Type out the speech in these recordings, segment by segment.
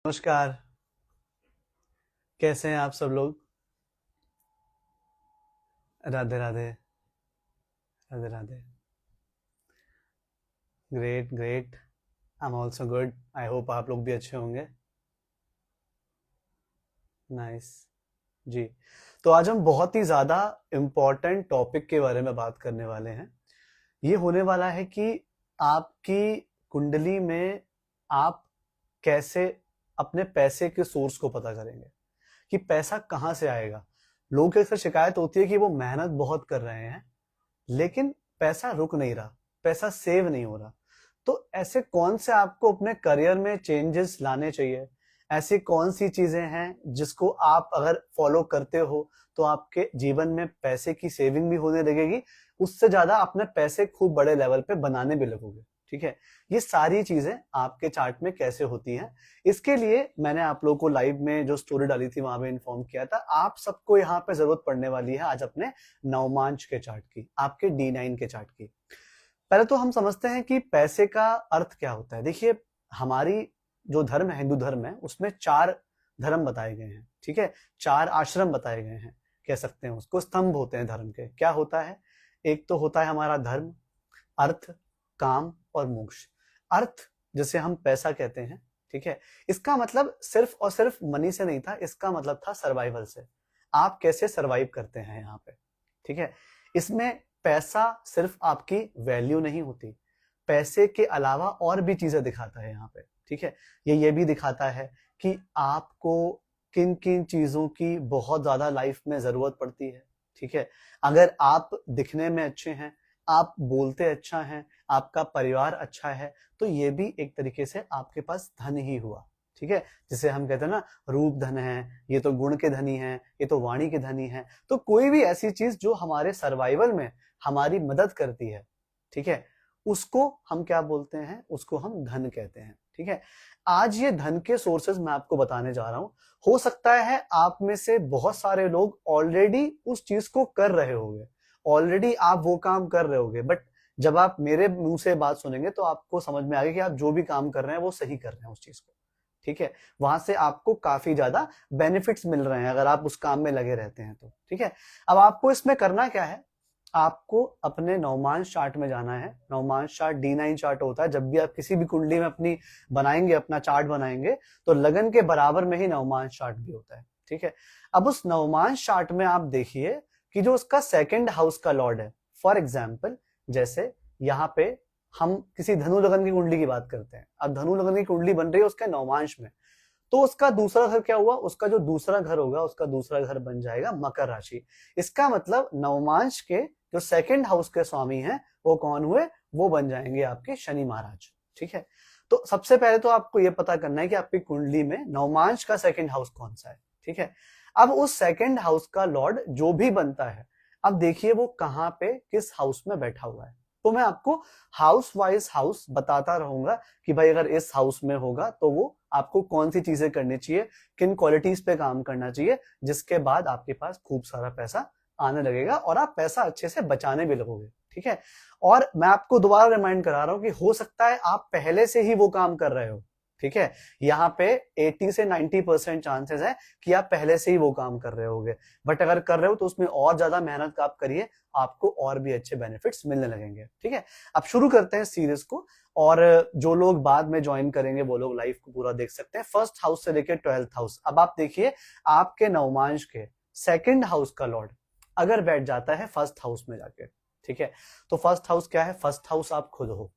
नमस्कार। कैसे हैं आप सब लोग? Radhe Radhe. Radhe Radhe. Great great. I am also good. I hope आप लोग भी अच्छे होंगे। नाइस। जी। तो आज हम बहुत ही ज़्यादा इम्पोर्टेंट टॉपिक के बारे में बात करने वाले हैं। ये होने वाला है कि आपकी कुंडली में आप कैसे अपने पैसे के सोर्स को पता करेंगे कि पैसा कहाँ से आएगा। लोगों की अक्सर शिकायत होती है कि वो मेहनत बहुत कर रहे हैं लेकिन पैसा रुक नहीं रहा, पैसा सेव नहीं हो रहा। तो ऐसे कौन से आपको अपने करियर में चेंजेस लाने चाहिए? ऐसी कौन सी चीजें हैं जिसको आप अगर फॉलो करते हो तो आपके जीवन में पैसे की सेविंग भी होने लगेगी, उससे ज्यादा अपने पैसे खूब बड़े लेवल पे बनाने भी लगोगे। ठीक है, ये सारी चीजें आपके चार्ट में कैसे होती हैं, इसके लिए मैंने आप लोगों को लाइव में जो स्टोरी डाली थी वहां पे इन्फॉर्म किया था। आप सबको यहाँ पे जरूरत पड़ने वाली है आज अपने नवमांश के चार्ट की, आपके D9 के चार्ट की। पहले तो हम समझते हैं कि पैसे का अर्थ क्या होता है। देखिए, हमारी जो धर्म है, हिंदू धर्म है, उसमें 4 धर्म बताए गए हैं। ठीक है, 4 आश्रम बताए गए हैं, कह सकते हैं उसको, स्तंभ होते हैं धर्म के। क्या होता है? एक तो होता है हमारा धर्म, अर्थ, काम और मोक्ष। अर्थ जिसे हम पैसा कहते हैं, ठीक है, इसका मतलब सिर्फ और सिर्फ मनी से नहीं था, इसका मतलब था सर्वाइवल से। आप कैसे सर्वाइव करते हैं यहाँ पे। ठीक है, इसमें पैसा सिर्फ आपकी वैल्यू नहीं होती, पैसे के अलावा और भी चीजें दिखाता है यहाँ पे। ठीक है, ये भी दिखाता है कि आपको किन किन चीजों की बहुत ज्यादा लाइफ में जरूरत पड़ती है। ठीक है, अगर आप दिखने में अच्छे हैं, आप बोलते अच्छा हैं, आपका परिवार अच्छा है, तो ये भी एक तरीके से आपके पास धन ही हुआ। ठीक है, जिसे हम कहते हैं ना, रूप धन है, ये तो गुण के धनी है, ये तो वाणी के धनी है। तो कोई भी ऐसी चीज जो हमारे सर्वाइवल में हमारी मदद करती है, ठीक है, उसको हम क्या बोलते हैं? उसको हम धन कहते हैं। ठीक है, आज ये धन के सोर्सेज मैं आपको बताने जा रहा हूं। हो सकता है आप में से बहुत सारे लोग ऑलरेडी उस चीज को कर रहे होंगे, ऑलरेडी आप वो काम कर रहे होंगे, बट जब आप मेरे मुंह से बात सुनेंगे तो आपको समझ में आएगा कि आप जो भी काम कर रहे हैं वो सही कर रहे हैं उस चीज को। ठीक है, वहां से आपको काफी ज्यादा बेनिफिट्स मिल रहे हैं अगर आप उस काम में लगे रहते हैं तो। ठीक है, अब आपको इसमें करना क्या है? आपको अपने नवमांश चार्ट में जाना है। नवमांश चार्ट D9 चार्ट होता है। जब भी आप किसी भी कुंडली में अपनी बनाएंगे, अपना चार्ट बनाएंगे, तो लगन के बराबर में ही नवमांश चार्ट भी होता है। ठीक है, अब उस नवमांश चार्ट में आप देखिए कि जो उसका सेकंड हाउस का लॉर्ड है, फॉर एग्जाम्पल जैसे यहाँ पे हम किसी धनु लगन की कुंडली की बात करते हैं। अब धनु लगन की कुंडली बन रही है उसके नवमांश में, तो उसका दूसरा घर क्या हुआ? उसका जो दूसरा घर होगा, उसका दूसरा घर बन जाएगा मकर राशि। इसका मतलब नवमांश के जो सेकंड हाउस के स्वामी हैं वो कौन हुए? वो बन जाएंगे आपके शनि महाराज। ठीक है, तो सबसे पहले तो आपको ये पता करना है कि आपकी कुंडली में नवमांश का सेकंड हाउस कौन सा है। ठीक है, अब उस सेकंड हाउस का लॉर्ड जो भी बनता है, अब देखिए वो कहां पे किस हाउस में बैठा हुआ है। तो मैं आपको हाउस वाइज हाउस बताता रहूंगा कि भाई अगर इस हाउस में होगा तो वो आपको कौन सी चीजें करनी चाहिए, किन क्वालिटीज पे काम करना चाहिए, जिसके बाद आपके पास खूब सारा पैसा आने लगेगा और आप पैसा अच्छे से बचाने भी लगोगे। ठीक है, और मैं आपको दोबारा रिमाइंड करा रहा हूं कि हो सकता है आप पहले से ही वो काम कर रहे हो। ठीक है, यहाँ पे 80 से 90% चांसेस है कि आप पहले से ही वो काम कर रहे होगे, बट अगर कर रहे हो तो उसमें और ज्यादा मेहनत आप करिए, आपको और भी अच्छे बेनिफिट्स मिलने लगेंगे। ठीक है, अब शुरू करते हैं सीरीज को, और जो लोग बाद में ज्वाइन करेंगे वो लोग लाइव को पूरा देख सकते हैं, फर्स्ट हाउस से लेकर 12th हाउस। अब आप देखिए आपके नवमांश के सेकंड हाउस का लॉर्ड अगर बैठ जाता है फर्स्ट हाउस में जाके, ठीक है, तो फर्स्ट हाउस क्या है? फर्स्ट हाउस आप खुद हो।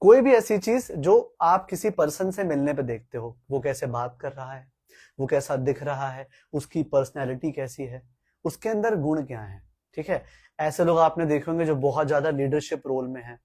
कोई भी ऐसी चीज जो आप किसी पर्सन से मिलने पे देखते हो, वो कैसे बात कर रहा है, वो कैसा दिख रहा है, उसकी पर्सनैलिटी कैसी है, उसके अंदर गुण क्या है। ठीक है, ऐसे लोग आपने देखे होंगे जो बहुत ज्यादा लीडरशिप रोल में हैं,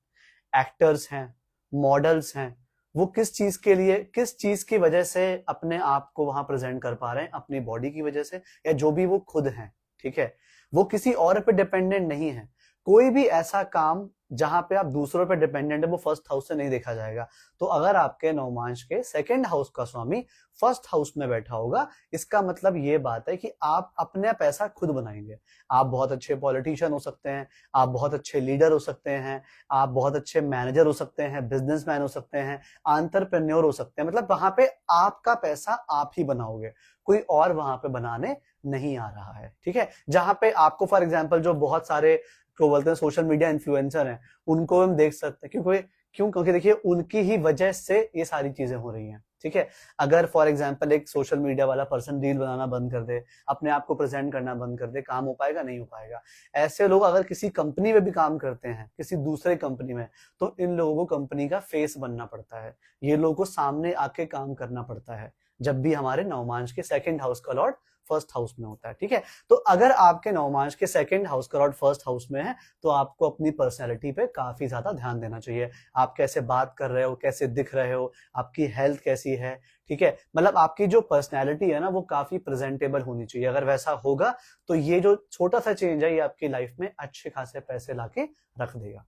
एक्टर्स हैं, मॉडल्स हैं। वो किस चीज के लिए, किस चीज की वजह से अपने आप को वहां प्रेजेंट कर पा रहे हैं? अपनी बॉडी की वजह से, या जो भी वो खुद हैं। ठीक है, वो किसी और पे डिपेंडेंट नहीं है। कोई भी ऐसा काम जहां पे आप दूसरों पे डिपेंडेंट है वो फर्स्ट हाउस से नहीं देखा जाएगा। तो अगर आपके नवमांश के सेकंड हाउस का स्वामी फर्स्ट हाउस में बैठा होगा, इसका मतलब ये बात है कि आप अपने पैसा खुद बनाएंगे। आप बहुत अच्छे पॉलिटिशियन हो सकते हैं, आप बहुत अच्छे लीडर हो सकते हैं, आप बहुत अच्छे मैनेजर हो सकते हैं, बिजनेसमैन हो सकते हैं, एंटरप्रेन्योर हो सकते हैं। मतलब वहां पे आपका पैसा आप ही बनाओगे, कोई और वहां पे बनाने नहीं आ रहा है। ठीक है, जहां पे आपको फॉर एग्जांपल जो बहुत सारे को बोलते हैं सोशल मीडिया इन्फ्लुएंसर हैं, उनको हम देख सकते हैं। क्योंकि देखिए उनकी ही वजह से ये सारी चीजें हो रही हैं। ठीक है, अगर फॉर एग्जांपल एक सोशल मीडिया वाला पर्सन रील बनाना बंद कर दे, अपने आप को प्रेजेंट करना बंद कर दे, काम हो पाएगा? नहीं हो पाएगा। ऐसे लोग अगर किसी कंपनी में भी काम करते हैं, किसी दूसरे कंपनी में, तो इन लोगों को कंपनी का फेस बनना पड़ता है, ये लोगों को सामने आके काम करना पड़ता है, जब भी हमारे नवमांश के सेकंड हाउस का लॉर्ड फर्स्ट हाउस में होता है। ठीक है, तो अगर आपके नवमांश के सेकंड हाउस का लॉर्ड फर्स्ट हाउस में है, तो आपको अपनी पर्सनैलिटी पे काफी ज्यादा ध्यान देना चाहिए। आप कैसे बात कर रहे हो, कैसे दिख रहे हो, आपकी हेल्थ कैसी है। ठीक है, मतलब आपकी जो पर्सनैलिटी है ना, वो काफी प्रेजेंटेबल होनी चाहिए। अगर वैसा होगा तो ये जो छोटा सा चेंज है, ये आपकी लाइफ में अच्छे खासे पैसे लाके रख देगा।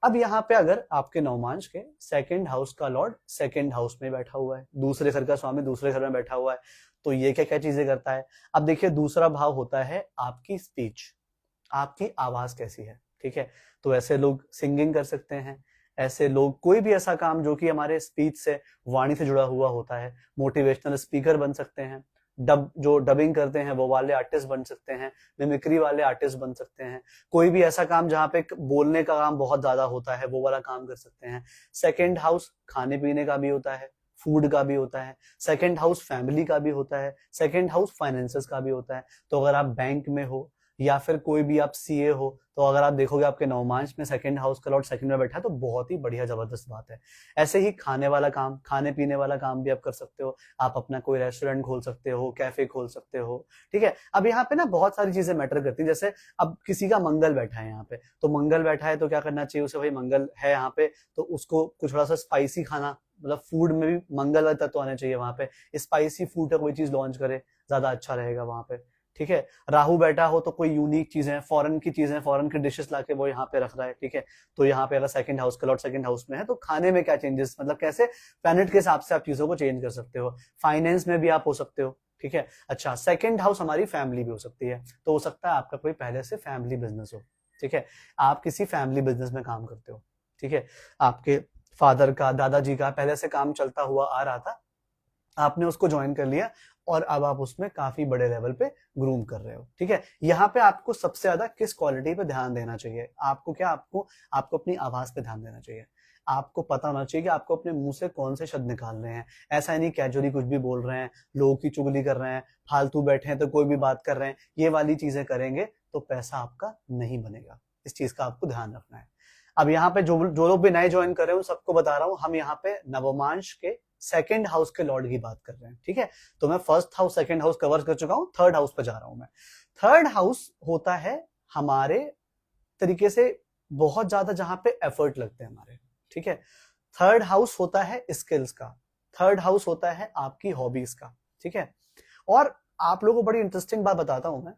अब यहाँ पे अगर आपके नवमांश के सेकंड हाउस का लॉर्ड सेकंड हाउस में बैठा हुआ है, दूसरे घर का स्वामी दूसरे घर में बैठा हुआ है, तो ये क्या क्या चीजें करता है? अब देखिए, दूसरा भाव होता है आपकी स्पीच, आपकी आवाज कैसी है। ठीक है, तो ऐसे लोग सिंगिंग कर सकते हैं, ऐसे लोग कोई भी ऐसा काम जो कि हमारे स्पीच से, वाणी से जुड़ा हुआ होता है, मोटिवेशनल स्पीकर बन सकते हैं, जो डबिंग करते हैं वो वाले आर्टिस्ट बन सकते हैं, मिमिक्री वाले आर्टिस्ट बन सकते हैं, कोई भी ऐसा काम जहां पे बोलने का काम बहुत ज्यादा होता है, वो वाला काम कर सकते हैं। सेकंड हाउस खाने पीने का भी होता है, फूड का भी होता है, सेकंड हाउस फैमिली का भी होता है, सेकंड हाउस फाइनेंसेस का भी होता है। तो अगर आप बैंक में हो या फिर कोई भी आप सीए हो, तो अगर आप देखोगे आपके नवमांश में सेकंड हाउस का लॉर्ड सेकंड में बैठा है, तो बहुत ही बढ़िया जबरदस्त बात है। ऐसे ही खाने वाला काम, खाने पीने वाला काम भी आप कर सकते हो। आप अपना कोई रेस्टोरेंट खोल सकते हो, कैफे खोल सकते हो। ठीक है, अब यहाँ पे ना बहुत सारी चीजें मैटर करती है। जैसे अब किसी का मंगल बैठा है यहाँ पे, तो मंगल बैठा है तो क्या करना चाहिए उसे? भाई मंगल है यहाँ पे, तो उसको कुछ थोड़ा सा स्पाइसी खाना, मतलब फूड में भी मंगल तत्व आने चाहिए वहां पे। स्पाइसी फूड का कोई चीज लॉन्च करे, ज्यादा अच्छा रहेगा वहां पे। ठीक है, राहु बैठा हो तो कोई यूनिक चीजें, फॉरेन की चीजें, फॉरेन की डिशेस लाके वो यहाँ पे रख रहा है। ठीक है, तो यहाँ पे अगर सेकंड हाउस का लॉर्ड सेकंड हाउस में है, तो खाने में क्या चेंजेस, मतलब कैसे प्लैनेट के हिसाब से आप चीजों को चेंज कर सकते हो। फाइनेंस में भी आप हो सकते हो। ठीक है, अच्छा, सेकंड हाउस हमारी फैमिली भी हो सकती है, तो हो सकता है आपका कोई पहले से फैमिली बिजनेस हो। ठीक है, आप किसी फैमिली बिजनेस में काम करते हो। ठीक है, आपके फादर का, दादाजी का पहले से काम चलता हुआ आ रहा था, आपने उसको ज्वाइन कर लिया और अब आप उसमें काफी बड़े लेवल पे ग्रूम कर रहे हो। ठीक है, यहाँ पे आपको सबसे ज्यादा किस क्वालिटी पे ध्यान देना चाहिए? आपको अपनी आवाज पे ध्यान देना चाहिए। आपको पता होना चाहिए कि आपको अपने मुंह से कौन से शब्द निकाल रहे हैं। ऐसा नहीं कैजुअली कुछ भी बोल रहे हैं, लोगों की चुगली कर रहे हैं, फालतू बैठे हैं तो कोई भी बात कर रहे हैं, ये वाली चीजें करेंगे तो पैसा आपका नहीं बनेगा। इस चीज का आपको ध्यान रखना है। अब यहाँ पे जो लोग भी नए ज्वाइन कर रहे हो, सबको बता रहा हूँ, हम यहाँ पे नवमांश के सेकंड हाउस के लॉर्ड की बात कर रहे हैं। ठीक है, तो मैं first house second house cover कर चुका हूं, थर्ड हाउस पे जा रहा हूं मैं। थर्ड हाउस होता है हमारे तरीके से बहुत ज्यादा जहां पे एफर्ट लगते हैं हमारे। ठीक है, थर्ड हाउस होता है स्किल्स का, थर्ड हाउस होता है आपकी हॉबीज का। ठीक है, और आप लोगों को बड़ी इंटरेस्टिंग बात बताता हूं मैं,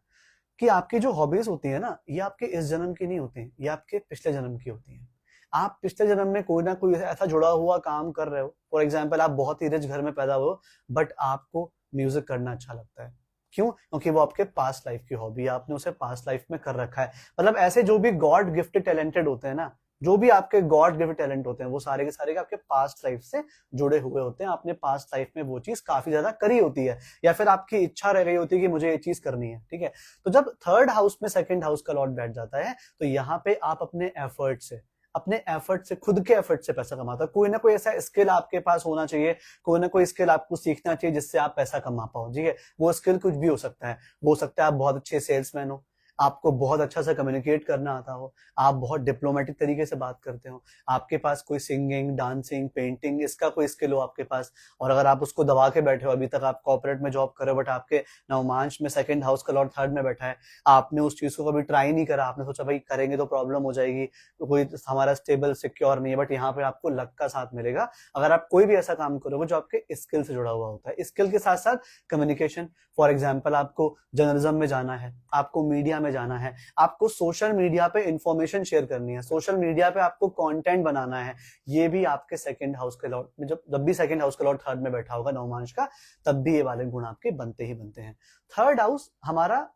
कि आपकी जो हॉबीज होती है ना, ये आपके इस जन्म की नहीं होती, ये आपके पिछले जन्म की होती है। आप पिछले जन्म में कोई ना कोई ऐसा जुड़ा हुआ काम कर रहे हो। फॉर एग्जाम्पल, आप बहुत ही रिच घर में पैदा हुए हो, बट आपको म्यूजिक करना अच्छा लगता है। क्यों? क्योंकि वो आपके पास्ट लाइफ की हॉबी है, आपने उसे पास्ट लाइफ में कर रखा है। मतलब ऐसे जो भी गॉड गिफ्टेड टैलेंटेड होते हैं ना, जो भी आपके गॉड गिफ्टेड टैलेंट होते हैं, वो सारे के सारे आपके पास्ट लाइफ से जुड़े हुए होते हैं। आपने पास्ट लाइफ में वो चीज काफी ज्यादा करी होती है, या फिर आपकी इच्छा रह गई होती है कि मुझे ये चीज करनी है। ठीक है, तो जब थर्ड हाउस में सेकंड हाउस का लॉर्ड बैठ जाता है, तो यहाँ पे आप अपने एफर्ट से, खुद के एफर्ट से पैसा कमाता है। कोई ना कोई ऐसा स्किल आपके पास होना चाहिए, कोई ना कोई स्किल आपको सीखना चाहिए जिससे आप पैसा कमा पाओ। ठीक है, वो स्किल कुछ भी हो सकता है। वो हो सकता है आप बहुत अच्छे सेल्समैन हो, आपको बहुत अच्छा सा कम्युनिकेट करना आता हो, आप बहुत डिप्लोमेटिक तरीके से बात करते हो, आपके पास कोई सिंगिंग, डांसिंग, पेंटिंग, इसका कोई स्किल हो आपके पास, और अगर आप उसको दबा के बैठे हो, अभी तक आप कॉर्पोरेट में जॉब कर रहे हो, बट आपके नवमांश में सेकंड हाउस का लॉर्ड थर्ड में बैठा है, आपने उस चीज को कभी ट्राई नहीं करा, आपने सोचा भाई करेंगे तो प्रॉब्लम हो जाएगी, तो कोई हमारा स्टेबल सिक्योर नहीं है, बट यहाँ पे आपको लक का साथ मिलेगा अगर आप कोई भी ऐसा काम करोगे जो आपके स्किल से जुड़ा हुआ होता है। स्किल के साथ साथ कम्युनिकेशन, फॉर एग्जाम्पल आपको जर्नलिज्म में जाना है, आपको मीडिया में जाना है, आपको सोशल मीडिया पे इंफॉर्मेशन शेयर करनी है, सोशल मीडिया पे आपको कंटेंट बनाना है, ये भी आपके सेकंड हाउस के लॉर्ड में, जब भी सेकंड हाउस का लॉर्ड थर्ड में बैठा होगा नवमांश का, तब भी ये वाले गुण आपके बनते ही बनते हैं। थर्ड हाउस हमारा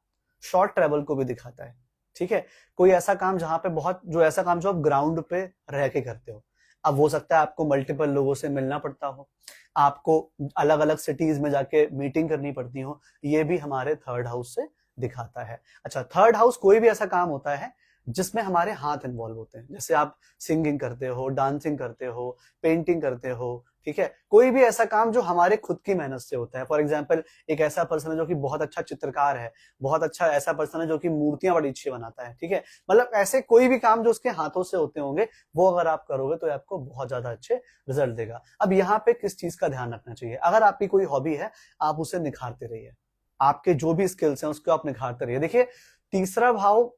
शॉर्ट ट्रेवल को भी दिखाता है, ठीक है। कोई ऐसा काम जहां पे ऐसा काम जो आप ग्राउंड पे रह के करते हो, अब हो सकता है आपको मल्टीपल लोगों से मिलना पड़ता हो, आपको अलग अलग सिटीज में जाके मीटिंग करनी पड़ती हो, ये भी हमारे थर्ड हाउस से दिखाता है। अच्छा, थर्ड हाउस कोई भी ऐसा काम होता है जिसमें हमारे हाथ इन्वॉल्व होते हैं, जैसे आप सिंगिंग करते हो, डांसिंग करते हो, पेंटिंग करते हो, ठीक है। कोई भी ऐसा काम जो हमारे खुद की मेहनत से होता है। फॉर एग्जाम्पल, एक ऐसा पर्सन है जो कि बहुत अच्छा चित्रकार है, बहुत अच्छा ऐसा पर्सन है जो कि मूर्तियां बड़ी अच्छी बनाता है, ठीक है। मतलब ऐसे कोई भी काम जो उसके हाथों से होते होंगे, वो अगर आप करोगे तो आपको बहुत ज्यादा अच्छे रिजल्ट देगा। अब यहाँ पे किस चीज का ध्यान रखना चाहिए? अगर आपकी कोई हॉबी है, आप उसे निखारते रहिए, आपके जो भी स्किल्स हैं उसको आप निखारते रहिए। देखिए, तीसरा भाव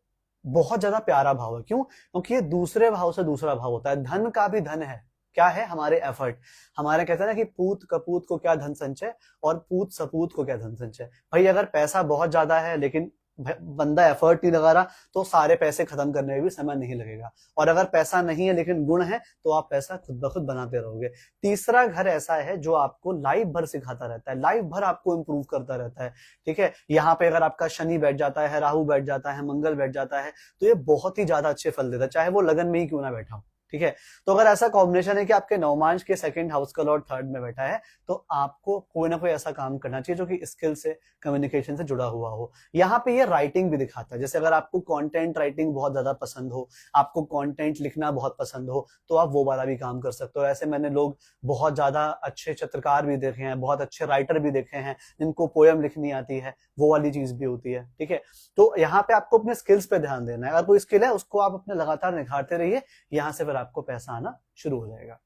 बहुत ज्यादा प्यारा भाव है। क्यों? क्योंकि ये दूसरे भाव से दूसरा भाव होता है। धन का भी धन है, क्या है? हमारे एफर्ट। हमारे कहते हैं ना कि पूत कपूत को क्या धन संचय और पूत सपूत को क्या धन संचय। भाई अगर पैसा बहुत ज्यादा है लेकिन बंदा एफर्ट नहीं लगा रहा, तो सारे पैसे खत्म करने में भी समय नहीं लगेगा। और अगर पैसा नहीं है लेकिन गुण है, तो आप पैसा खुद ब खुद बनाते रहोगे। तीसरा घर ऐसा है जो आपको लाइफ भर सिखाता रहता है, लाइफ भर आपको इंप्रूव करता रहता है, ठीक है। यहाँ पे अगर आपका शनि बैठ जाता है, राहु बैठ जाता है, मंगल बैठ जाता है, तो ये बहुत ही ज्यादा अच्छे फल देता है, चाहे वो लगन में ही क्यों ना बैठा हो, ठीक है। तो अगर ऐसा कॉम्बिनेशन है कि आपके नवमांश के सेकंड हाउस का लॉर्ड थर्ड में बैठा है, तो आपको कोई ना कोई ऐसा काम करना चाहिए जो कि स्किल से, कम्युनिकेशन से जुड़ा हुआ हो। यहाँ पे ये राइटिंग भी दिखाता है। जैसे अगर आपको कंटेंट राइटिंग बहुत ज्यादा पसंद हो, आपको कंटेंट लिखना बहुत पसंद हो, तो आप वो वाला भी काम कर सकते हो। ऐसे मैंने लोग बहुत ज्यादा अच्छे चित्रकार भी देखे हैं, बहुत अच्छे राइटर भी देखे हैं, जिनको पोयम लिखनी आती है, वो वाली चीज भी होती है, ठीक है। तो यहाँ पे आपको अपने स्किल्स पे ध्यान देना है। अगर कोई स्किल है उसको आप अपने लगातार निखारते रहिए, यहां से फिर आपको पैसा आना शुरू हो जाएगा।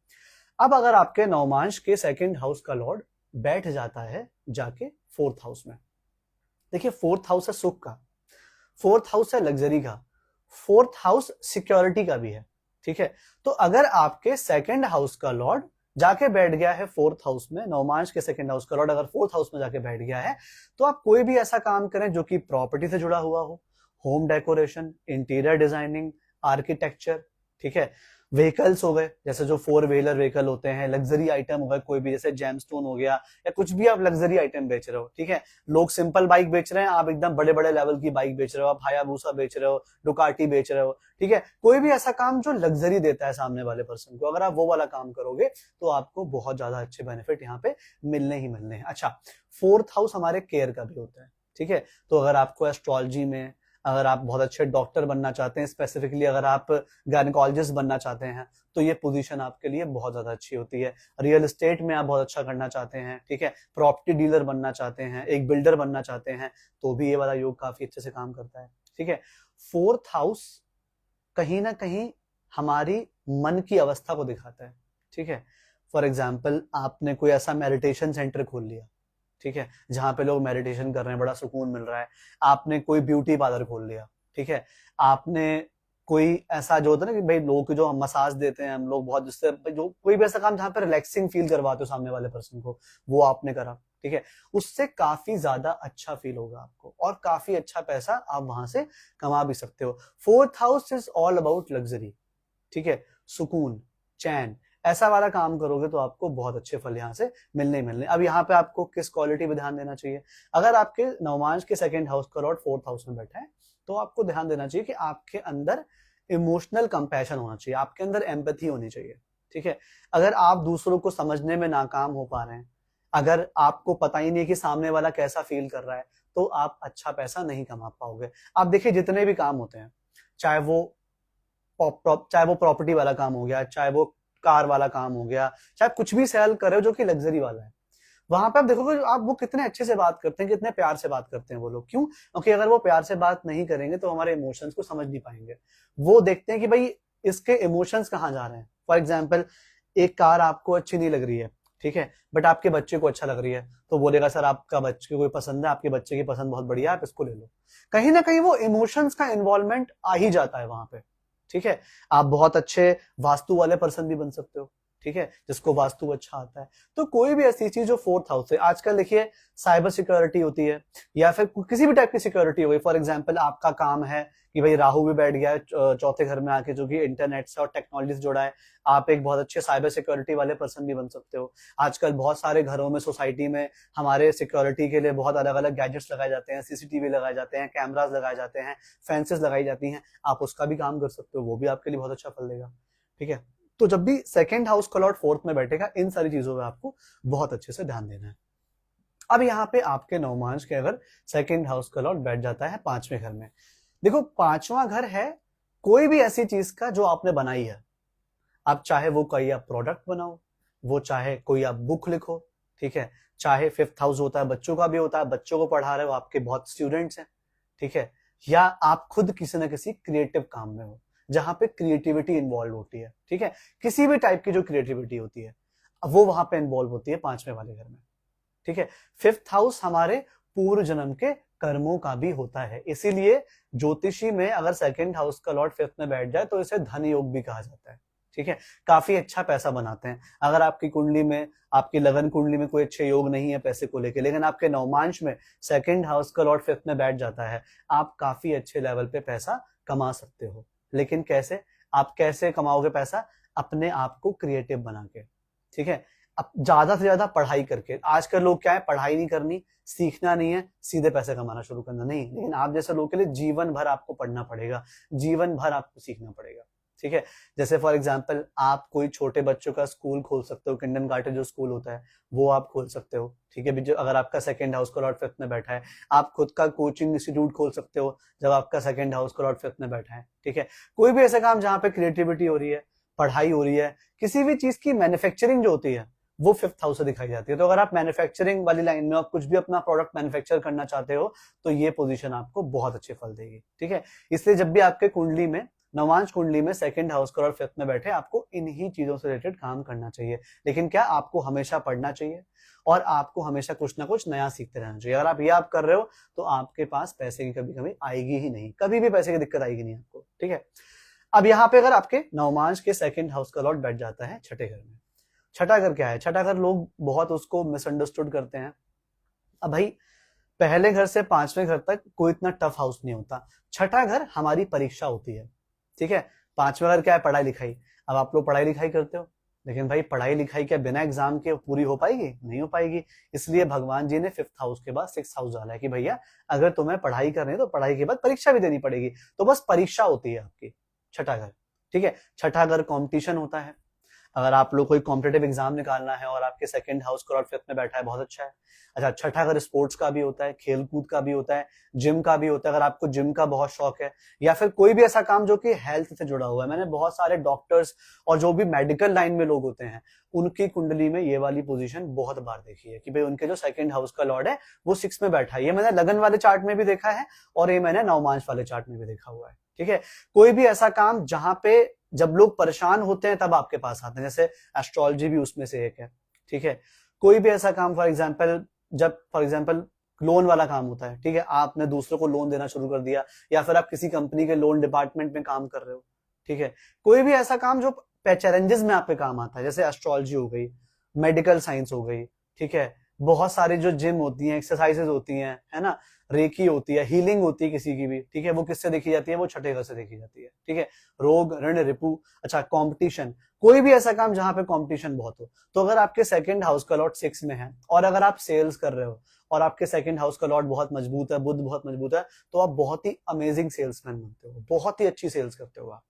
अब अगर आपके नवमांश के सेकंड हाउस का लॉर्ड बैठ जाता है जाके फोर्थ हाउस में, देखिए फोर्थ हाउस है सुख का, फोर्थ हाउस है लग्जरी का, फोर्थ हाउस सिक्योरिटी का भी है, ठीक है। तो अगर आपके सेकंड हाउस का लॉर्ड जाके बैठ गया है फोर्थ हाउस में, नवमांश के सेकंड हाउस का लॉर्ड अगर फोर्थ हाउस में जाके बैठ गया है, तो आप कोई भी ऐसा काम करें जो कि प्रॉपर्टी से जुड़ा हुआ हो, home decoration, interior designing, architecture, ठीक है। व्हीकल्स हो गए, जैसे जो 4 व्हीलर व्हीकल होते हैं, लग्जरी आइटम हो गए कोई भी, जैसे जेमस्टोन हो गया, या कुछ भी आप लग्जरी आइटम बेच रहे हो, ठीक है। लोग सिंपल बाइक बेच रहे हैं, आप एकदम बड़े बड़े लेवल की बाइक बेच रहे हो, आप हायाबुसा बेच रहे हो, डुकाटी बेच रहे हो, ठीक है। कोई भी ऐसा काम जो लग्जरी देता है सामने वाले पर्सन को, अगर आप वो वाला काम करोगे तो आपको बहुत ज्यादा अच्छे बेनिफिट यहाँ पे मिलने ही मिलने हैं। अच्छा, फोर्थ हाउस हमारे केयर का भी होता है, ठीक है। तो अगर आपको एस्ट्रोलॉजी में, अगर आप बहुत अच्छे डॉक्टर बनना चाहते हैं, स्पेसिफिकली अगर आप गायनेकोलॉजिस्ट बनना चाहते हैं, तो ये पोजीशन आपके लिए बहुत ज्यादा अच्छी होती है। रियल एस्टेट में आप बहुत अच्छा करना चाहते हैं, ठीक है, प्रॉपर्टी डीलर बनना चाहते हैं, एक बिल्डर बनना चाहते हैं, तो भी ये वाला योग काफी अच्छे से काम करता है, ठीक है। फोर्थ हाउस कहीं ना कहीं हमारी मन की अवस्था को दिखाता है, ठीक है। फॉर एग्जाम्पल, आपने कोई ऐसा मेडिटेशन सेंटर खोल लिया, ठीक है, जहां पे लोग मेडिटेशन कर रहे हैं, बड़ा सुकून मिल रहा है। आपने कोई ब्यूटी पार्लर खोल लिया, ठीक है। आपने कोई ऐसा जो होता है ना कि भाई लोग जो हम मसाज देते हैं, हम लोग बहुत, जिससे जो कोई भी ऐसा काम जहां पे रिलैक्सिंग फील करवाते हो सामने वाले पर्सन को, वो आपने करा, ठीक है। उससे काफी ज्यादा अच्छा फील होगा आपको और काफी अच्छा पैसा आप वहां से कमा भी सकते हो। Fourth house is all about luxury, ठीक है, सुकून, चैन, ऐसा वाला काम करोगे तो आपको बहुत अच्छे फल यहाँ से मिलने ही मिलने। अब यहाँ पे आपको किस क्वालिटी पे ध्यान देना चाहिए? अगर आपके नवमांश के सेकंड हाउस का लॉर्ड फोर्थ हाउस में बैठा है, तो आपको ध्यान देना चाहिए कि आपके अंदर इमोशनल कंपैशन होना चाहिए, आपके अंदर एम्पैथी होनी चाहिए, ठीक है। अगर आप दूसरों को समझने में नाकाम हो पा रहे हैं, अगर आपको पता ही नहीं कि सामने वाला कैसा फील कर रहा है, तो आप अच्छा पैसा नहीं कमा पाओगे। आप देखिए, जितने भी काम होते हैं, चाहे वो प्रॉपर्टी वाला काम हो गया, चाहे वो कार वाला काम हो गया, चाहे कुछ भी सेल कर रहे हो जो कि लग्जरी वाला है, वहां पे आप देखोगे आप वो कितने अच्छे से बात करते हैं, कितने प्यार से बात करते हैं वो लोग। क्यों? क्योंकि अगर वो प्यार से बात नहीं करेंगे तो हमारे इमोशंस को समझ नहीं पाएंगे। वो देखते हैं कि भाई इसके इमोशंस कहाँ जा रहे हैं। फॉर एग्जाम्पल, एक कार आपको अच्छी नहीं लग रही है, ठीक है, बट आपके बच्चे को अच्छा लग रही है, तो बोलेगा सर आपका बच्चे को कोई पसंद है, आपके बच्चे की पसंद बहुत बढ़िया है, आप इसको ले लो। कहीं ना कहीं वो इमोशंस का इन्वॉल्वमेंट आ ही जाता है वहां पे, ठीक है। आप बहुत अच्छे वास्तु वाले पर्सन भी बन सकते हो, ठीक है, जिसको वास्तु अच्छा आता है। तो कोई भी ऐसी चीज जो 4th हाउस है, आजकल देखिए साइबर सिक्योरिटी होती है या फिर किसी भी टाइप की सिक्योरिटी हो गई। फॉर एग्जाम्पल आपका काम है कि भाई राहु भी बैठ गया है चौथे घर में आके, जो कि इंटरनेट से और टेक्नोलॉजी से जुड़ा है, आप एक बहुत अच्छे साइबर सिक्योरिटी वाले पर्सन भी बन सकते हो। आजकल बहुत सारे घरों में, सोसाइटी में हमारे सिक्योरिटी के लिए बहुत अलग अलग गैजेट्स लगाए जाते हैं, सीसीटीवी लगाए जाते हैं, कैमरास लगाए जाते हैं, फेंसेस लगाई जाती हैं, आप उसका भी काम कर सकते हो, वो भी आपके लिए बहुत अच्छा फल देगा। ठीक है, तो जब भी सेकंड हाउस का लॉर्ड 4th में बैठेगा, इन सारी चीजों में आपको बहुत अच्छे से ध्यान देना है। अब यहाँ पे आपके नवमांश के अगर सेकंड हाउस का लॉर्ड बैठ जाता है 5वें घर में, देखो 5वां घर है कोई भी ऐसी चीज का जो आपने बनाई है। आप चाहे वो कोई आप प्रोडक्ट बनाओ, वो चाहे कोई आप बुक लिखो, ठीक है, चाहे 5th हाउस होता है बच्चों का भी होता है, बच्चों को पढ़ा रहे हो, आपके बहुत स्टूडेंट्स हैं, ठीक है, या आप खुद किसी न किसी क्रिएटिव काम में हो जहां पे क्रिएटिविटी इन्वॉल्व होती है। ठीक है, किसी भी टाइप की जो क्रिएटिविटी होती है वो वहां पे इन्वॉल्व होती है 5वें वाले घर में। ठीक है, 5th हाउस हमारे पूर्व जन्म के कर्मों का भी होता है, इसीलिए ज्योतिषी में अगर सेकंड हाउस का लॉर्ड 5th में बैठ जाए तो इसे धन योग भी कहा जाता है। ठीक है, काफी अच्छा पैसा बनाते हैं। अगर आपकी कुंडली में, आपकी लगन कुंडली में कोई अच्छे योग नहीं है पैसे को लेके, लेकिन आपके नवमांश में सेकंड हाउस का लॉर्ड 5th में बैठ जाता है, आप काफी अच्छे लेवल पे पैसा कमा सकते हो। लेकिन कैसे? आप कैसे कमाओगे पैसा? अपने आप को क्रिएटिव बना के। ठीक है, अब ज्यादा से ज्यादा पढ़ाई करके। आजकल लोग क्या है, पढ़ाई नहीं करनी, सीखना नहीं है, सीधे पैसे कमाना शुरू करना नहीं। लेकिन आप जैसे लोग के लिए जीवन भर आपको पढ़ना पड़ेगा, जीवन भर आपको सीखना पड़ेगा। ठीक है, जैसे फॉर एग्जांपल आप कोई छोटे बच्चों का स्कूल खोल सकते हो, किंडरगार्टन जो स्कूल होता है वो आप खोल सकते हो। ठीक है, अगर आपका सेकंड हाउस का लॉर्ड 5th में बैठा है, आप खुद का कोचिंग इंस्टीट्यूट खोल सकते हो जब आपका सेकंड हाउस का लॉर्ड 5th में बैठा है। ठीक है, कोई भी ऐसा काम जहां पे क्रिएटिविटी हो रही है, पढ़ाई हो रही है, किसी भी चीज की मैन्युफैक्चरिंग जो होती है वो 5th हाउस से दिखाई जाती है। तो अगर आप मैन्युफैक्चरिंग वाली लाइन में, आप कुछ भी अपना प्रोडक्ट मैन्युफैक्चर करना चाहते हो, तो ये पोजीशन आपको बहुत अच्छे फल देगी। ठीक है, इसलिए जब भी आपके कुंडली में, नवांश कुंडली में सेकंड हाउस का लॉर्ड 5th में बैठे, आपको इन्हीं चीजों से रिलेटेड काम करना चाहिए। लेकिन क्या, आपको हमेशा पढ़ना चाहिए और आपको हमेशा कुछ ना कुछ नया सीखते रहना चाहिए। अगर आप ये आप कर रहे हो तो आपके पास पैसे की कभी कभी आएगी ही नहीं, कभी भी पैसे की दिक्कत आएगी नहीं आपको। ठीक है, अब यहाँ पे अगर आपके नवमांश के सेकंड हाउस का लॉर्ड बैठ जाता है छठे घर में। छठा घर क्या है? छठा घर लोग बहुत उसको मिसअंडरस्टूड करते हैं। अब भाई पहले घर से 5वें घर तक कोई इतना टफ हाउस नहीं होता। छठा घर हमारी परीक्षा होती है। ठीक है, 5वां घर क्या है? पढ़ाई लिखाई। अब आप लोग पढ़ाई लिखाई करते हो, लेकिन भाई पढ़ाई लिखाई क्या बिना एग्जाम के पूरी हो पाएगी? नहीं हो पाएगी। इसलिए भगवान जी ने 5th हाउस के बाद 6th हाउस डाला है कि भैया अगर तुम्हें पढ़ाई करनी है तो पढ़ाई के बाद परीक्षा भी देनी पड़ेगी। तो बस परीक्षा होती है आपकी, छठा घर। ठीक है, छठा घर कॉम्पिटिशन होता है। अगर आप लोग कोई कॉम्पिटेटिव एग्जाम निकालना है और आपके सेकंड हाउस का लॉर्ड 5th में बैठा है, बहुत अच्छा है। अच्छा, छठा घर स्पोर्ट्स का भी होता है, खेल कूद का भी होता है, जिम का भी होता है। अगर आपको जिम का बहुत शौक है या फिर कोई भी ऐसा काम जो कि हेल्थ से जुड़ा हुआ है, मैंने बहुत सारे डॉक्टर्स और जो भी मेडिकल लाइन में लोग होते हैं उनकी कुंडली में ये वाली पोजीशन बहुत बार देखी है कि भाई उनके जो सेकंड हाउस का लॉर्ड है वो 6 में बैठा है। ये मैंने लगन वाले चार्ट में भी देखा है और ये मैंने नवमांश वाले चार्ट में भी देखा हुआ है। ठीक है, कोई भी ऐसा काम जहां पे जब लोग परेशान होते हैं तब आपके पास आते हैं, जैसे एस्ट्रोलॉजी भी उसमें से एक है। ठीक है, कोई भी ऐसा काम, फॉर एग्जांपल लोन वाला काम होता है। ठीक है, आपने दूसरों को लोन देना शुरू कर दिया या फिर आप किसी कंपनी के लोन डिपार्टमेंट में काम कर रहे हो। ठीक है, कोई भी ऐसा काम जो चैलेंजेस में आपके काम आता है, जैसे एस्ट्रोलॉजी हो गई, मेडिकल साइंस हो गई। ठीक है, बहुत सारी जो जिम होती हैं, एक्सरसाइजेस होती हैं, है ना, रेकी होती है, हीलिंग होती है किसी की भी। ठीक है, वो किससे देखी जाती है? वो छठे घर से देखी जाती है। ठीक है, रोग ऋण रिपु। अच्छा, कंपटीशन, कोई भी ऐसा काम जहां पे कंपटीशन बहुत हो। तो अगर आपके सेकंड हाउस का लॉर्ड 6 में है और अगर आप सेल्स कर रहे हो और आपके सेकंड हाउस का लॉर्ड बहुत मजबूत है, बुध बहुत मजबूत है, तो आप बहुत ही अमेजिंग सेल्समैन बनते हो, बहुत ही अच्छी सेल्स करते हो आप।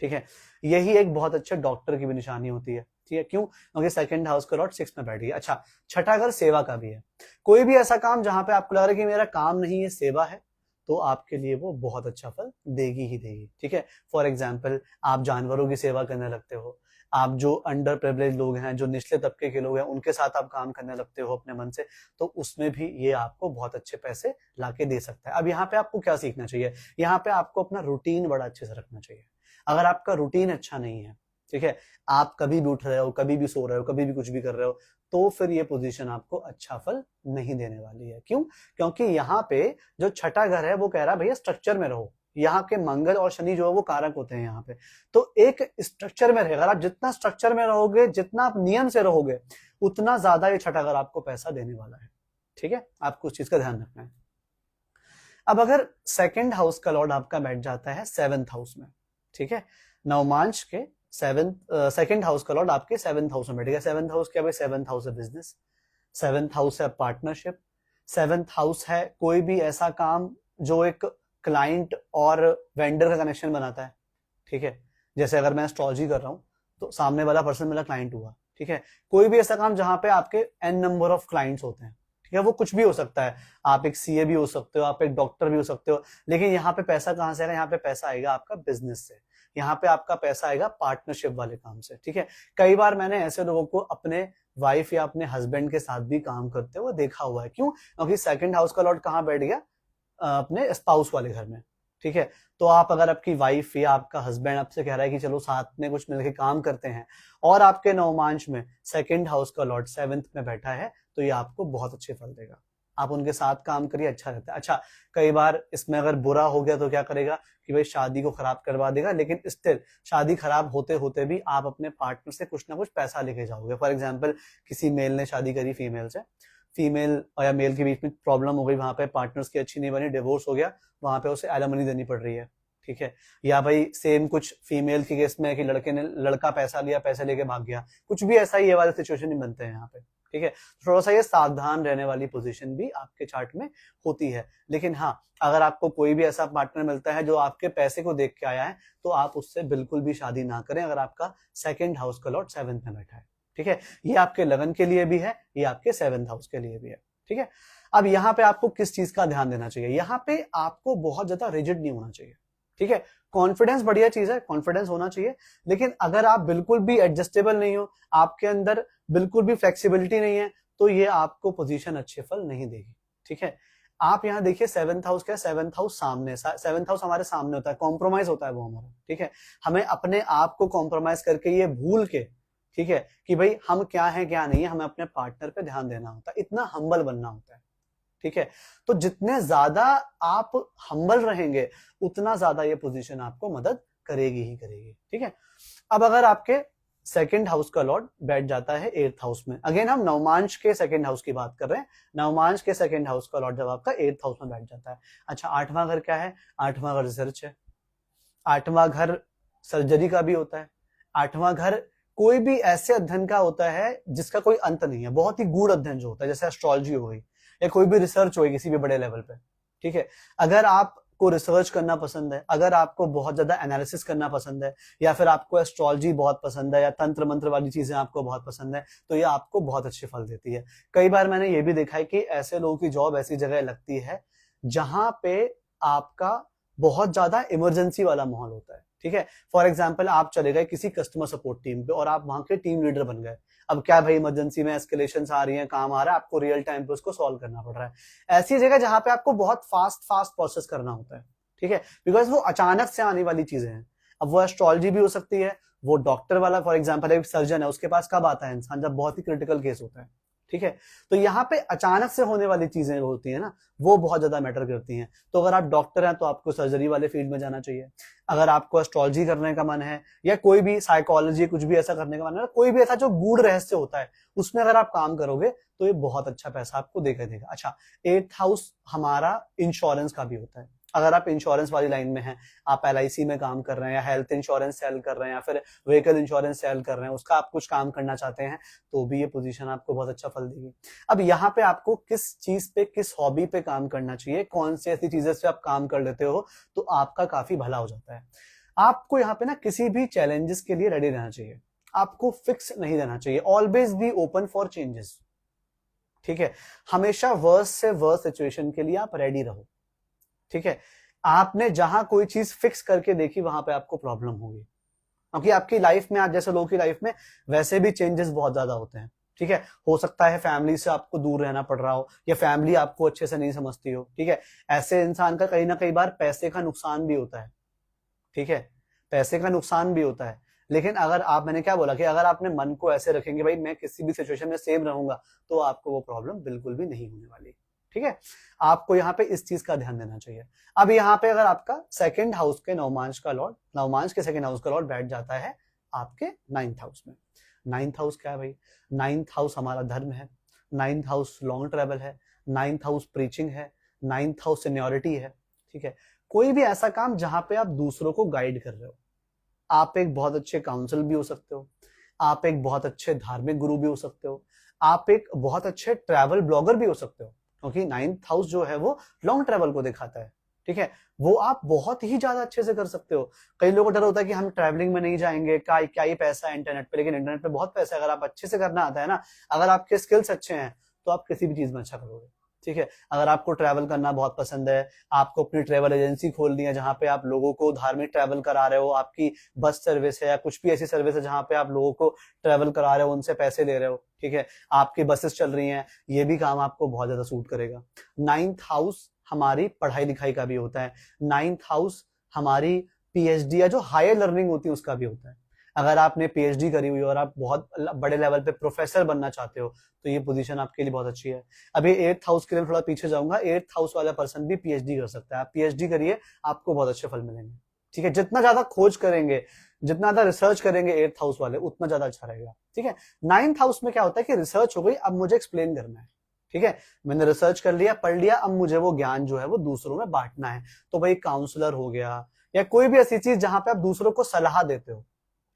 ठीक है, यही एक बहुत अच्छे डॉक्टर की भी निशानी होती है। ठीक है, क्यों? क्योंकि सेकंड हाउस का लॉर्ड 6 में बैठ गया। अच्छा, छठा घर सेवा का भी है। कोई भी ऐसा काम जहां पे आपको लग रहा है कि मेरा काम नहीं है, सेवा है, तो आपके लिए वो बहुत अच्छा फल देगी ही देगी। ठीक है, फॉर एग्जाम्पल आप जानवरों की सेवा करने लगते हो, आप जो अंडर प्रिविलेज लोग हैं, जो निचले तबके के लोग हैं, उनके साथ आप काम करने लगते हो अपने मन से, तो उसमें भी ये आपको बहुत अच्छे पैसे लाके दे सकता है। अब यहाँ पे आपको क्या सीखना चाहिए? यहाँ पे आपको अपना रूटीन बड़ा अच्छे से रखना चाहिए। अगर आपका रूटीन अच्छा नहीं है, ठीक है, आप कभी भी उठ रहे हो, कभी भी सो रहे हो, कभी भी कुछ भी कर रहे हो, तो फिर ये पोजीशन आपको अच्छा फल नहीं देने वाली है। क्यों? क्योंकि यहाँ पे जो छठा घर है वो कह रहा है भैया स्ट्रक्चर में रहो। यहाँ के मंगल और शनि जो है वो कारक होते हैं यहाँ पे। तो एक स्ट्रक्चर में रहेगा, अगर आप जितना स्ट्रक्चर में रहोगे, जितना आप नियम से रहोगे, उतना ज्यादा ये छठा घर आपको पैसा देने वाला है। ठीक है, आपको उस चीज का ध्यान रखना है। अब अगर सेकंड हाउस का लॉर्ड आपका बैठ जाता है 7th हाउस में, ठीक है, नवमांश के सेकंड हाउस का लॉर्ड आपके 7th हाउस में बैठेगा। 7th हाउस क्या भाई? 7th हाउस है बिजनेस, 7th हाउस है पार्टनरशिप, 7th हाउस है कोई भी ऐसा काम जो एक क्लाइंट और वेंडर का कनेक्शन बनाता है। ठीक है, जैसे अगर मैं एस्ट्रोलॉजी कर रहा हूं तो सामने वाला पर्सन मेरा क्लाइंट हुआ। ठीक है, कोई भी ऐसा काम जहां पे आपके n नंबर ऑफ क्लाइंट्स होते हैं, ठीक है, वो कुछ भी हो सकता है, आप एक सीए भी हो सकते हो, आप एक डॉक्टर भी हो सकते हो, लेकिन यहाँ पे पैसा कहां से आएगा? यहाँ पे पैसा आएगा आपका बिजनेस से, यहाँ पे आपका पैसा आएगा पार्टनरशिप वाले काम से। ठीक है, कई बार मैंने ऐसे लोगों को अपने वाइफ या अपने हस्बैंड के साथ भी काम करते हुए देखा हुआ है। क्यों? क्योंकि सेकंड हाउस का लॉर्ड कहाँ बैठ गया? अपने स्पाउस वाले घर में। ठीक है, तो आप अगर आपकी वाइफ या आपका हस्बैंड आपसे कह रहा है कि चलो साथ में कुछ मिलकर काम करते हैं, और आपके नवमांश में सेकंड हाउस का लॉर्ड 7th में बैठा है, तो ये आपको बहुत अच्छे फल देगा। आप उनके साथ काम करिए, अच्छा रहता है। अच्छा, कई बार इसमें अगर बुरा हो गया तो क्या करेगा कि भाई शादी को खराब करवा देगा, लेकिन स्टिल शादी खराब होते होते भी आप अपने पार्टनर से कुछ ना कुछ पैसा लेके जाओगे। फॉर एग्जाम्पल, किसी मेल ने शादी करी फीमेल से, फीमेल या मेल के बीच में प्रॉब्लम हो गई, वहां पे पार्टनर्स की अच्छी नहीं बनी, डिवोर्स हो गया, वहां पे उसे एलिमनी देनी पड़ रही है। ठीक है, या भाई सेम कुछ फीमेल के केस में है कि लड़का पैसा लिया, पैसे लेके भाग गया, कुछ भी ऐसा ही ये वाले सिचुएशन नहीं बनते हैं यहाँ पे। ठीक है, थोड़ा सा ये सावधान रहने वाली पोजीशन भी आपके चार्ट में होती है। लेकिन हाँ, अगर आपको कोई भी ऐसा पार्टनर मिलता है जो आपके पैसे को देख के आया है, तो आप उससे बिल्कुल भी शादी ना करें अगर आपका सेकंड हाउस का लॉर्ड 7th में बैठा है। ठीक है, ये आपके लगन के लिए भी है, ये आपके 7th हाउस के लिए भी है। ठीक है, अब यहाँ पे आपको किस चीज का ध्यान देना चाहिए? यहाँ पे आपको बहुत ज्यादा रिजिड नहीं होना चाहिए। ठीक है, कॉन्फिडेंस बढ़िया चीज है, कॉन्फिडेंस होना चाहिए, लेकिन अगर आप बिल्कुल भी एडजस्टेबल नहीं हो, आपके अंदर बिल्कुल भी फ्लेक्सिबिलिटी नहीं है, तो ये आपको पोजीशन अच्छे फल नहीं देगी। ठीक है, आप यहाँ देखिए 7th हाउस क्या है? 7th हाउस सामने, 7th हाउस हमारे सामने होता है, कॉम्प्रोमाइज होता है वो हमारा। ठीक है, हमें अपने आप को कॉम्प्रोमाइज करके ये भूल के, ठीक है, कि भाई हम क्या है क्या नहीं है, हमें अपने पार्टनर पे ध्यान देना होता है, इतना हम्बल बनना होता है। ठीक है, तो जितने ज्यादा आप हम्बल रहेंगे, उतना ज्यादा ये पोजीशन आपको मदद करेगी ही करेगी। ठीक है, अब अगर आपके सेकंड हाउस का लॉर्ड बैठ जाता है 8th हाउस में, अगेन हम नवमांश के सेकंड हाउस की बात कर रहे हैं, नवमांश के सेकंड हाउस का लॉर्ड जब आपका 8th हाउस में बैठ जाता है। अच्छा, 8वां घर क्या है? 8वां घर रिसर्च है, 8वां घर सर्जरी का भी होता है, 8वां घर कोई भी ऐसे अध्ययन का होता है जिसका कोई अंत नहीं है, बहुत ही गूढ़ अध्ययन जो होता है, जैसे एस्ट्रोलॉजी हो गई या कोई भी रिसर्च हो गई किसी भी बड़े लेवल पे। ठीक है, अगर आपको रिसर्च करना पसंद है, अगर आपको बहुत ज्यादा एनालिसिस करना पसंद है, या फिर आपको एस्ट्रोलॉजी बहुत पसंद है, या तंत्र मंत्र वाली चीजें आपको बहुत पसंद है, तो ये आपको बहुत अच्छे फल देती है। कई बार मैंने ये भी देखा है कि ऐसे लोगों की जॉब ऐसी जगह लगती है जहां पे आपका बहुत ज्यादा इमरजेंसी वाला माहौल होता है। ठीक है, फॉर एग्जाम्पल, आप चले गए किसी कस्टमर सपोर्ट टीम पे और आप वहां के टीम लीडर बन गए। अब क्या भाई, इमरजेंसी में एस्केलेशंस आ रही हैं, काम आ रहा है, आपको रियल टाइम पे उसको सॉल्व करना पड़ रहा है। ऐसी जगह जहां पे आपको बहुत फास्ट प्रोसेस करना होता है। ठीक है, बिकॉज वो अचानक से आने वाली चीजें हैं। अब वो एस्ट्रोलॉजी भी हो सकती है, वो डॉक्टर वाला, फॉर एग्जाम्पल एक सर्जन है, उसके पास कब आता है इंसान? जब बहुत ही क्रिटिकल केस होता है। ठीक है, तो यहाँ पे अचानक से होने वाली चीजें होती है ना, वो बहुत ज्यादा मैटर करती हैं। तो अगर आप डॉक्टर हैं तो आपको सर्जरी वाले फील्ड में जाना चाहिए। अगर आपको एस्ट्रोलॉजी करने का मन है, या कोई भी साइकोलॉजी कुछ भी ऐसा करने का मन है, कोई भी ऐसा जो गूढ़ रहस्य होता है, उसमें अगर आप काम करोगे तो ये बहुत अच्छा पैसा आपको देगा। अच्छा, 8th हाउस हमारा इंश्योरेंस का भी होता है। अगर आप इंश्योरेंस वाली लाइन में हैं, आप LIC में काम कर रहे हैं, या हेल्थ इंश्योरेंस सेल कर रहे हैं, या फिर व्हीकल इंश्योरेंस सेल कर रहे हैं, उसका आप कुछ काम करना चाहते हैं, तो भी ये पोजीशन आपको बहुत अच्छा फल देगी। अब यहाँ पे आपको किस चीज पे, किस हॉबी पे काम करना चाहिए, कौन सी ऐसी चीजें से आप काम कर लेते हो तो आपका काफी भला हो जाता है। आपको यहाँ पे ना किसी भी चैलेंजेस के लिए रेडी रहना चाहिए, आपको फिक्स नहीं रहना चाहिए, always be open for changes. ठीक है, हमेशा वर्स से वर्स सिचुएशन के लिए आप रेडी रहो। ठीक है, आपने जहां कोई चीज फिक्स करके देखी, वहां पे आपको प्रॉब्लम होगी, क्योंकि आपकी लाइफ में, आज जैसे लोगों की लाइफ में वैसे भी चेंजेस बहुत ज्यादा होते हैं। ठीक है, हो सकता है फैमिली से आपको दूर रहना पड़ रहा हो, या फैमिली आपको अच्छे से नहीं समझती हो। ठीक है, ऐसे इंसान का कहीं ना कई बार पैसे का नुकसान भी होता है। ठीक है, पैसे का नुकसान भी होता है, लेकिन अगर आप, मैंने क्या बोला कि अगर आपने मन को ऐसे रखेंगे भाई मैं किसी भी सिचुएशन में सेम रहूंगा, तो आपको वो प्रॉब्लम बिल्कुल भी नहीं होने वाली। ठीक है, आपको यहाँ पे इस चीज का ध्यान देना चाहिए। अब यहाँ पे अगर आपका सेकंड हाउस के नवमांश के सेकंड हाउस का लॉर्ड बैठ जाता है आपके 9th हाउस में। 9th हाउस क्या है भाई? 9th हाउस हमारा धर्म है, 9th हाउस लॉन्ग ट्रेवल है, 9th हाउस प्रीचिंग है, 9th हाउस सीनियोरिटी है। ठीक है, कोई भी ऐसा काम जहां पे आप दूसरों को गाइड कर रहे हो। आप एक बहुत अच्छे काउंसिल भी हो सकते हो, आप एक बहुत अच्छे धार्मिक गुरु भी हो सकते हो, आप एक बहुत अच्छे ट्रैवल ब्लॉगर भी हो सकते हो, क्योंकि 9th हाउस जो है वो लॉन्ग ट्रैवल को दिखाता है। ठीक है, वो आप बहुत ही ज्यादा अच्छे से कर सकते हो। कई लोगों को डर होता है कि हम ट्रैवलिंग में नहीं जाएंगे, क्या ही पैसा है इंटरनेट पे, लेकिन इंटरनेट पे बहुत पैसा है। अगर आप अच्छे से करना आता है ना, अगर आपके स्किल्स अच्छे हैं, तो आप किसी भी चीज में अच्छा करोगे। ठीक है, अगर आपको ट्रैवल करना बहुत पसंद है, आपको अपनी ट्रैवल एजेंसी खोलनी है जहां पे आप लोगों को धार्मिक ट्रैवल करा रहे हो, आपकी बस सर्विस है या कुछ भी ऐसी सर्विस है जहां पे आप लोगों को ट्रैवल करा रहे हो, उनसे पैसे ले रहे हो, ठीक है, आपकी बसेस चल रही हैं, ये भी काम आपको बहुत ज्यादा सूट करेगा। 9th हाउस हमारी पढ़ाई लिखाई का भी होता है, 9th हाउस हमारी पीएचडी या जो हायर लर्निंग होती है उसका भी होता है। अगर आपने पीएचडी करी हुई और आप बहुत बड़े लेवल पे प्रोफेसर बनना चाहते हो, तो ये पोजीशन आपके लिए बहुत अच्छी है। अभी 8th हाउस के लिए थोड़ा पीछे जाऊंगा, 8th हाउस वाला पर्सन भी पीएचडी कर सकता है। आप पीएचडी करिए, आपको बहुत अच्छे फल मिलेंगे। ठीक है, जितना ज्यादा खोज करेंगे, जितना ज्यादा रिसर्च करेंगे 8th हाउस वाले, उतना ज्यादा अच्छा रहेगा। ठीक है, 9th हाउस में क्या होता है कि रिसर्च हो गई, अब मुझे एक्सप्लेन करना है। ठीक है, मैंने रिसर्च कर लिया, पढ़ लिया, अब मुझे वो ज्ञान जो है वो दूसरों में बांटना है। तो भाई काउंसलर हो गया या कोई भी ऐसी चीज जहां पे आप दूसरों को सलाह देते हो,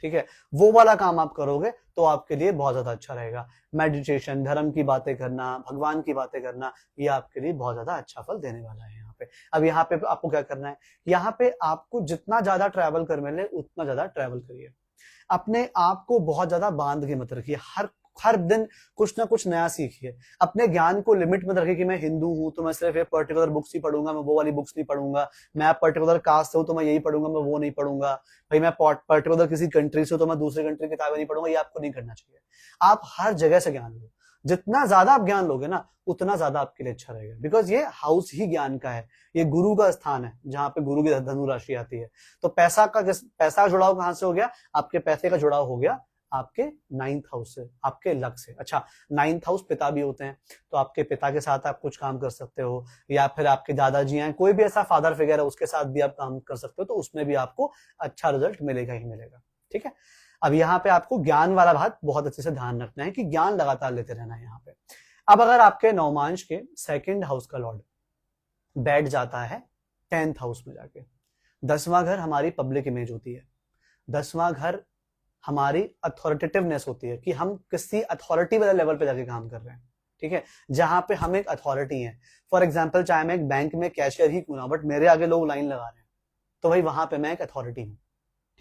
ठीक है, वो वाला काम आप करोगे तो आपके लिए बहुत ज्यादा अच्छा रहेगा। मेडिटेशन, धर्म की बातें करना, भगवान की बातें करना, ये आपके लिए बहुत ज्यादा अच्छा फल देने वाला है यहाँ पे। अब यहाँ पे आपको क्या करना है, यहाँ पे आपको जितना ज्यादा ट्रैवल कर मिले उतना ज्यादा ट्रैवल करिए। अपने आप को बहुत ज्यादा बांध के मत रखिए, हर दिन कुछ ना कुछ नया सीखिए। अपने ज्ञान को लिमिट में रखिए कि मैं हिंदू हूं तो मैं सिर्फ एक पर्टिकुलर बुक्स ही पढ़ूंगा, मैं वो वाली बुक्स नहीं पढ़ूंगा। मैं पर्टिकुलर कास्ट से हूं तो मैं यही पढ़ूंगा, मैं वो नहीं पढ़ूंगा। भाई मैं पर्टिकुलर किसी कंट्री से हूं तो मैं दूसरी कंट्री की किताबें नहीं पढ़ूंगा, ये आपको नहीं करना चाहिए। आप हर जगह से ज्ञान लो, जितना ज्यादा आप ज्ञान लोगे ना उतना ज्यादा आपके लिए अच्छा रहेगा। बिकॉज ये हाउस ही ज्ञान का है, ये गुरु का स्थान है जहां पे गुरु की धनु राशि आती है। तो पैसा का जुड़ाव कहां से हो गया? आपके पैसे का जुड़ाव हो गया आपके 9th हाउस से, आपके लक से। अच्छा, 9th हाउस पिता भी होते हैं, तो आपके पिता के साथ आप कुछ काम कर सकते हो, या फिर आपके दादाजी हैं, कोई भी ऐसा फादर फिगर है उसके साथ भी आप काम कर सकते हो, तो उसमें भी आपको अच्छा रिजल्ट मिलेगा ही मिलेगा। ठीक है, अब यहाँ पे आपको ज्ञान वाला बात बहुत अच्छे से ध्यान रखना है कि ज्ञान लगातार लेते रहना है यहाँ पे। अब अगर आपके नवमांश के सेकंड हाउस का लॉर्ड बैठ जाता है 10th हाउस में जाके, 10वां घर हमारी पब्लिक इमेज होती है, 10वां घर हमारी अथॉरिटेटिवनेस होती है कि हम किसी अथॉरिटी वाले लेवल पे जाके काम कर रहे हैं। ठीक है, जहां पे हम एक अथॉरिटी हैं। फॉर एग्जांपल, चाहे मैं एक बैंक में कैशियर ही क्यों ना, बट मेरे आगे लोग लाइन लगा रहे हैं, तो भाई वहां पे मैं एक अथॉरिटी हूँ।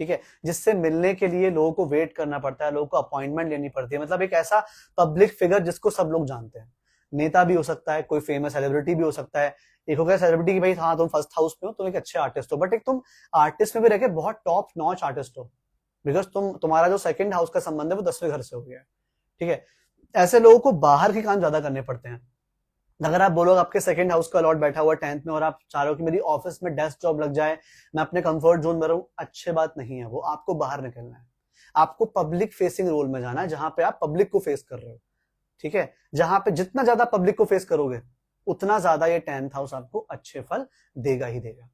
ठीक है, जिससे मिलने के लिए लोगों को वेट करना पड़ता है, लोगों को अपॉइंटमेंट लेनी पड़ती है। मतलब एक ऐसा पब्लिक फिगर जिसको सब लोग जानते हैं। नेता भी हो सकता है, कोई फेमस सेलिब्रिटी भी हो सकता है। एक हो गया सेलिब्रिटी की भाई हाँ तुम फर्स्ट हाउस में हो, तुम एक अच्छे आर्टिस्ट हो, बट एक तुम आर्टिस्ट में भी रह बहुत टॉप नॉच आर्टिस्ट हो, बिकॉज तुम्हारा जो सेकंड हाउस का संबंध है वो 10वें घर से हो गया है। ठीक है, ऐसे लोगों को बाहर के काम ज्यादा करने पड़ते हैं। अगर आप बोलो आपके सेकंड हाउस का लॉर्ड बैठा हुआ 10th में और आप चाह रहे हो कि मेरी ऑफिस में डेस्क जॉब लग जाए, मैं अपने कंफर्ट जोन में रहूं, अच्छी बात नहीं है वो। आपको बाहर निकलना है, आपको पब्लिक फेसिंग रोल में जाना है जहां पे आप पब्लिक को फेस कर रहे हो। ठीक है, जहां पे जितना ज्यादा पब्लिक को फेस करोगे उतना ज्यादा ये 10th हाउस आपको अच्छे फल देगा ही देगा।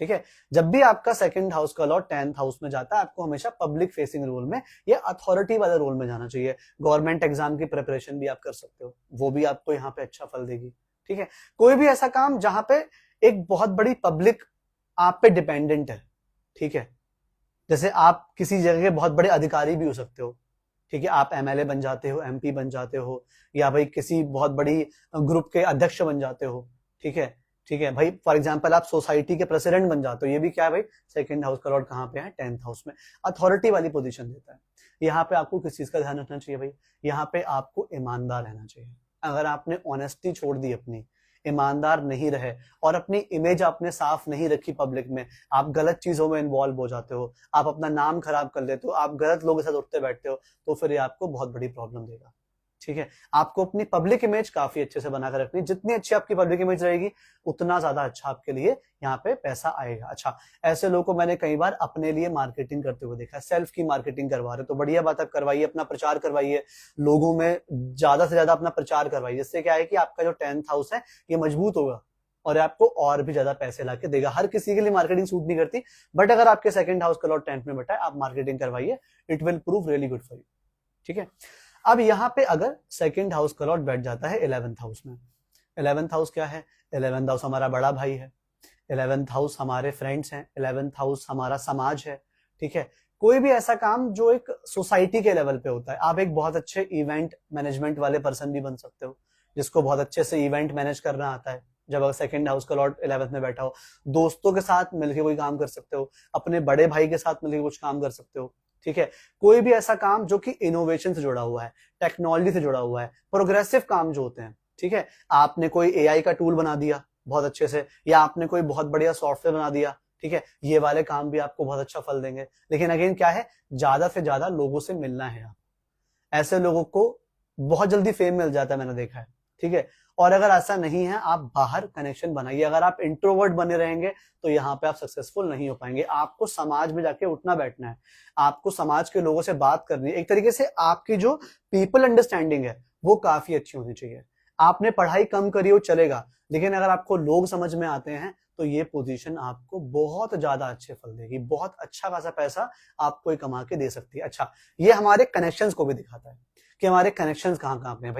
ठीक है, जब भी आपका सेकंड हाउस का लॉर्ड 10th हाउस में जाता है, आपको हमेशा पब्लिक फेसिंग रोल में या अथॉरिटी वाले रोल में जाना चाहिए। गवर्नमेंट एग्जाम की प्रिपरेशन भी आप कर सकते हो, वो भी आपको यहाँ पे अच्छा फल देगी। ठीक है, कोई भी ऐसा काम जहां पे एक बहुत बड़ी पब्लिक आप पे डिपेंडेंट है। ठीक है, जैसे आप किसी जगह के बहुत बड़े अधिकारी भी हो सकते हो। ठीक है, आप एमएलए बन जाते हो, एमपी बन जाते हो, या भाई किसी बहुत बड़ी ग्रुप के अध्यक्ष बन जाते हो। ठीक है, ठीक है भाई, फॉर एग्जांपल आप सोसाइटी के प्रेसिडेंट बन जाते हो, ये भी क्या है भाई, सेकंड हाउस का लॉर्ड कहाँ पे है? 10th हाउस में। अथॉरिटी वाली पोजीशन देता है। यहाँ पे आपको किस चीज का ध्यान रखना चाहिए भाई? यहाँ पे आपको ईमानदार रहना चाहिए। अगर आपने ऑनेस्टी छोड़ दी अपनी, ईमानदार नहीं रहे और अपनी इमेज आपने साफ नहीं रखी पब्लिक में, आप गलत चीजों में इन्वॉल्व हो जाते हो, आप अपना नाम खराब कर लेते हो, आप गलत लोगों के साथ उठते बैठते हो, तो फिर ये आपको बहुत बड़ी प्रॉब्लम देगा। ठीक है, आपको अपनी पब्लिक इमेज काफी अच्छे से बनाकर रखनी है। जितनी अच्छी आपकी पब्लिक इमेज रहेगी उतना ज्यादा अच्छा आपके लिए यहाँ पे पैसा आएगा। अच्छा, ऐसे लोगों को मैंने कई बार अपने लिए मार्केटिंग करते हुए देखा है, सेल्फ की मार्केटिंग करवा रहे, तो बढ़िया बात, आप करवाइए, अपना प्रचार करवाइए, लोगों में ज्यादा से ज्यादा अपना प्रचार करवाइए। इससे क्या है कि आपका जो 10th हाउस है ये मजबूत होगा और आपको और भी ज्यादा पैसे लाके देगा। हर किसी के लिए मार्केटिंग सूट नहीं करती, बट अगर आपके 2nd हाउस का लॉर्ड 10th में बैठा है, आप मार्केटिंग करवाइए, it will prove really good for you. ठीक है, अब यहाँ पे अगर 2nd हाउस का लॉर्ड बैठ जाता है 11th हाउस में, 11th हाउस क्या है? 11th हाउस हमारा बड़ा भाई है, 11th हाउस हमारे फ्रेंड्स हैं, 11th हाउस हमारा समाज है। ठीक है, कोई भी ऐसा काम जो एक सोसाइटी के लेवल पे होता है। आप एक बहुत अच्छे इवेंट मैनेजमेंट वाले पर्सन भी बन सकते हो, जिसको बहुत अच्छे से इवेंट मैनेज करना आता है। जब अगर 2nd हाउस का लॉर्ड 11th में बैठा हो, दोस्तों के साथ मिलकर कोई काम कर सकते हो, अपने बड़े भाई के साथ मिलकर कुछ काम कर सकते हो। ठीक है, कोई भी ऐसा काम जो कि इनोवेशन से जुड़ा हुआ है, टेक्नोलॉजी से जुड़ा हुआ है, प्रोग्रेसिव काम जो होते हैं। ठीक है, आपने कोई एआई का टूल बना दिया बहुत अच्छे से, या आपने कोई बहुत बढ़िया सॉफ्टवेयर बना दिया। ठीक है, ये वाले काम भी आपको बहुत अच्छा फल देंगे। लेकिन अगेन क्या है, ज्यादा से ज्यादा लोगों से मिलना है। आप ऐसे लोगों को बहुत जल्दी फेम मिल जाता है, मैंने देखा है। ठीक है, और अगर ऐसा नहीं है, आप बाहर कनेक्शन बनाइए। अगर आप इंट्रोवर्ट बने रहेंगे तो यहाँ पे आप सक्सेसफुल नहीं हो पाएंगे। आपको समाज में जाके उठना बैठना है, आपको समाज के लोगों से बात करनी है। एक तरीके से आपकी जो पीपल अंडरस्टैंडिंग है वो काफी अच्छी होनी चाहिए। आपने पढ़ाई कम करी हो चलेगा, लेकिन अगर आपको लोग समझ में आते हैं तो ये पोजीशन आपको बहुत ज्यादा अच्छे फल देगी, बहुत अच्छा खासा पैसा आपको कमा के दे सकती है। अच्छा, ये हमारे कनेक्शंस को भी दिखाता है कि हमारे कनेक्शंस कहाँ कहाँ पे हैं।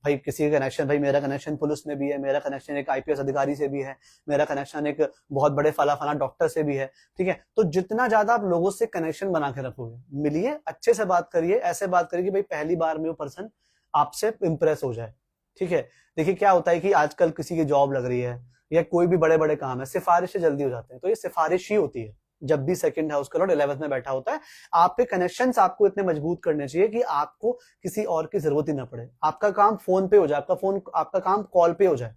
भाई किसी का कनेक्शन, भाई मेरा कनेक्शन पुलिस में भी है, मेरा कनेक्शन एक आईपीएस अधिकारी से भी है, मेरा कनेक्शन एक बहुत बड़े फला डॉक्टर से भी है। ठीक है, तो जितना ज्यादा आप लोगों से कनेक्शन बना के रखोगे, मिलिए, अच्छे से बात करिए, ऐसे बात करिए कि भाई पहली बार में वो पर्सन आपसे इंप्रेस हो जाए। ठीक है, देखिए क्या होता है कि आजकल किसी की जॉब लग रही है या कोई भी बड़े बड़े काम है, सिफारिशें जल्दी हो जाते हैं, तो ये सिफारिश ही होती है जब भी 2nd हाउस का लॉर्ड 11th में बैठा होता है। आपके कनेक्शंस आपको इतने मजबूत करने चाहिए कि आपको किसी और की जरूरत ही ना पड़े, आपका काम फोन पे हो जाए, आपका काम कॉल पे हो जाए।